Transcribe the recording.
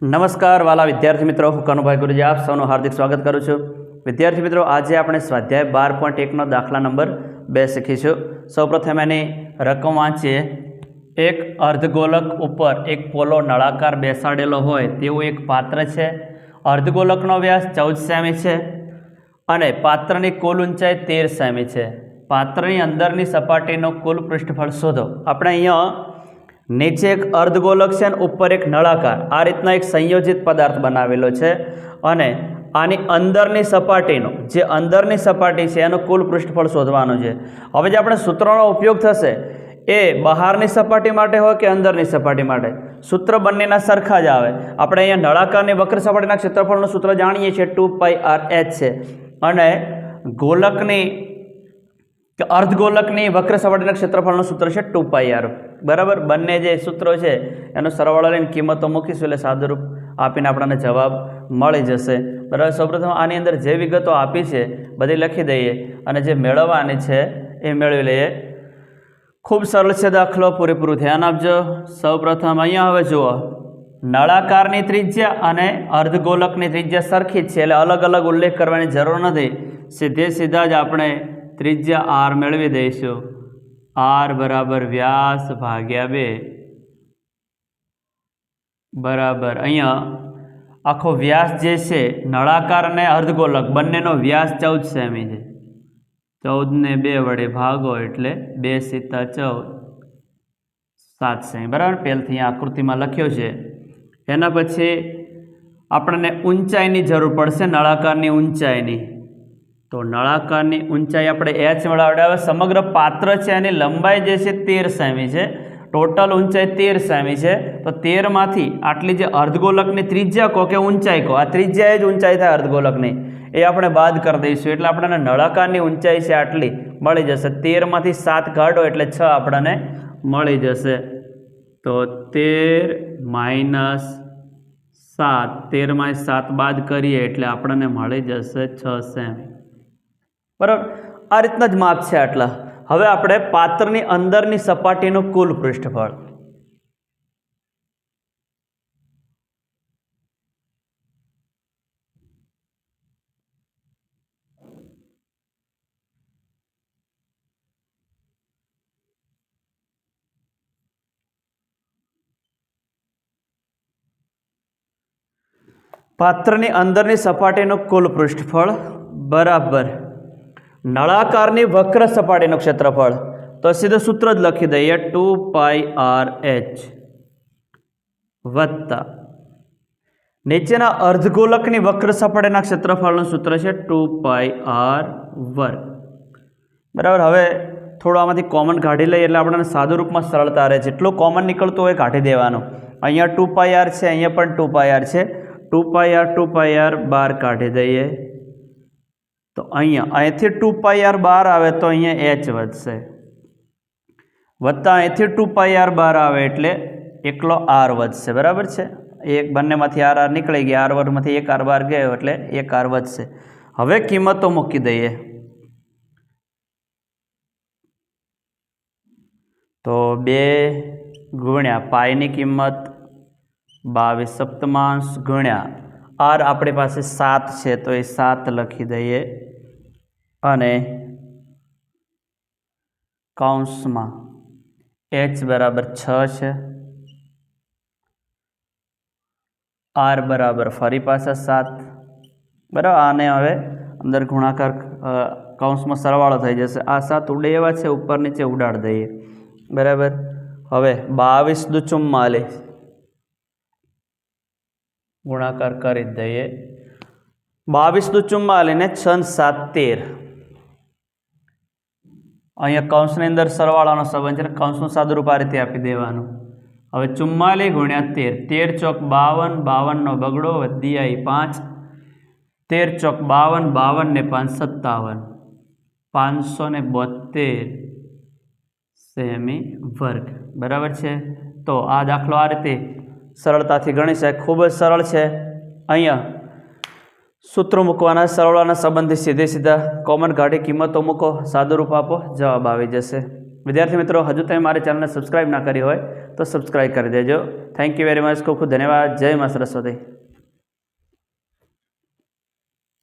નમસ્કાર વાલા વિદ્યાર્થી મિત્રો, હું કનુભાઈ ગુરુજી આપ સૌનું હાર્દિક સ્વાગત કરું છું। વિદ્યાર્થી મિત્રો, આજે આપણે સ્વાધ્યાય 12.1નો દાખલા નંબર 2 શીખીશું। સૌપ્રથમ એની રકમ વાંચીએ। એક અર્ધગોલક ઉપર એક પોલો નળાકાર બેસાડેલો હોય તેવું એક પાત્ર છે। અર્ધગોલકનો વ્યાસ 14 સેમી છે અને પાત્રની કુલ ઊંચાઈ 13 સેમી છે। પાત્રની અંદરની સપાટીનો કુલ પૃષ્ઠફળ શોધો। આપણે અહીંયા નીચે એક અર્ધગોલક છે અને ઉપર એક નળાકાર, આ રીતના એક સંયોજિત પદાર્થ બનાવેલો છે અને આની અંદરની સપાટીનો જે અંદરની સપાટી છે એનું કુલ પૃષ્ઠફળ શોધવાનું છે। હવે જે આપણે સૂત્રનો ઉપયોગ થશે એ બહારની સપાટી માટે હોય કે અંદરની સપાટી માટે, સૂત્ર બંનેના સરખા જ આવે। આપણે અહીંયા નળાકારની વક્ર સપાટીના ક્ષેત્રફળનું સૂત્ર જાણીએ છીએ, 2πr(h) છે અને ગોલકની કે અર્ધગોલકની વક્ર સપાટીના ક્ષેત્રફળનું સૂત્ર છે 2πr, બરાબર। બંને જે સૂત્રો છે એનો સરવાળો લઈને કિંમતો મૂકીશું એટલે સાદુરૂપ આપીને આપણને જવાબ મળી જશે, બરાબર। સૌપ્રથમ આની અંદર જે વિગતો આપી છે બધી લખી દઈએ અને જે મેળવવાની છે એ મેળવી લઈએ। ખૂબ સરળ છે દાખલો, પૂરેપૂરું ધ્યાન આપજો। સૌપ્રથમ અહીંયા હવે જુઓ, નળાકારની ત્રિજ્યા અને અર્ધગોલકની ત્રિજ્યા સરખી જ છે એટલે અલગ અલગ ઉલ્લેખ કરવાની જરૂર નથી, સીધા જ આપણે ત્રિજ્યા r મેળવી દઈશું। r બરાબર વ્યાસ ભાગ્યા 2 બરાબર અહીંયા આખો વ્યાસ જે છે નળાકાર અને અર્ધગોલક બંનેનો વ્યાસ 14 સેમી છે। 14 ને 2 વડે ભાગો એટલે 2 × 14 7 સેમી, બરાબર। પહેલથી અહીંયા આકૃતિમાં લખ્યો છે। એના પછી આપણને ઊંચાઈની જરૂર પડશે, નળાકારની ઊંચાઈની। તો નળાકારની ઊંચાઈ આપણે h મેળવડે। હવે સમગ્ર પાત્ર છે એની લંબાઈ જે છે 13 સેમી છે, ટોટલ ઊંચાઈ 13 સેમી છે। તો 13 માંથી આટલી જે અર્ધગોલકની ત્રિજ્યા કહો કે ઊંચાઈ કહો, આ ત્રિજ્યા જ ઊંચાઈ થાય અર્ધગોલકની, એ આપણે બાદ કરી દઈશું એટલે આપણને નળાકારની ઊંચાઈ છે આટલી મળી જશે। 13 માંથી 7 કાઢો એટલે 6 આપણને મળી જશે। તો 13 - 7, 13 માંથી 7 બાદ કરીએ એટલે આપણને મળી જશે 6 સેમી, બરાબર। આ રીતના જ માપ છે આટલા। હવે આપણે પાત્રની અંદરની સપાટીનું કુલ પૃષ્ઠફળ, પાત્રની અંદરની સપાટીનું કુલ પૃષ્ઠફળ બરાબર નળાકારની વક્ર સપાટીનું ક્ષેત્રફળ। તો સીધું સૂત્ર જ લખી દઈએ, 2πr(h) વત્તા નીચેના અર્ધગોલકની વક્ર સપાટીના ક્ષેત્રફળનું સૂત્ર છે 2πr², બરાબર। હવે થોડું આમાંથી કોમન કાઢી લઈએ એટલે આપણને સાદું રૂપમાં સરળતા રહે, જેટલું કોમન નીકળતું હોય કાઢી દેવાનું। અહીંયા 2πr છે, અહીંયા પણ 2πr છે, 2πr બહાર કાઢી દઈએ તો અહીંથી 2πr બહાર આવે તો અહીંયા h વધશે, વત્તા અહીંથી 2πr બહાર આવે એટલે એકલો r વધશે, બરાબર છે। એક બંનેમાંથી r નીકળી ગયા, r વર્ગમાંથી 1 r બહાર ગયો એટલે 1 r વધશે। હવે કિંમતો મૂકી દઈએ તો 2 ગુણ્યા પાઈની કિંમત 22/7 ગુણ્યા r આપણી પાસે 7 છે તો એ 7 લખી દઈએ અને કૌંસમાં h બરાબર 6 છે, r બરાબર ફરી પાછા 7, બરાબર। આને હવે અંદર ગુણાકાર કૌંસમાં સરવાળો થઈ જશે। આ 7 ઉડે એવા છે, ઉપર નીચે ઉડાડી દઈએ, બરાબર। હવે 22 દુ 44 ગુણાકાર કરી દઈએ, 22 દુ 44 ને 6 × 7 13, અહીંયા કૌંસની અંદર સરવાળાનો સંબંધ છે, કૌંસનું સાદુરૂપ આ રીતે આપી દેવાનું। હવે 44 ગુણ્યા 13, 13 ચોક 52, 52 નો બગડો વધી આવી 5, 13 ચોક 52, 52 ને 5 57, 572 સેમી વર્ગ, બરાબર છે। તો આ દાખલો આ રીતે સરળતાથી ગણી શકાય, ખૂબ જ સરળ છે। અહીંયા સૂત્રો મૂકવાના, સરવાળાના સંબંધી સીધા કોમન કાઢી કિંમતો મૂકો, સાદુરૂપ આપો, જવાબ આવી જશે। વિદ્યાર્થી મિત્રો, હજુ તમે મારી ચેનલને સબસ્ક્રાઈબ ના કરી હોય તો સબસ્ક્રાઈબ કરી દેજો। Thank you very much. ખૂબ ખૂબ ધન્યવાદ. જય મા સરસ્વતી.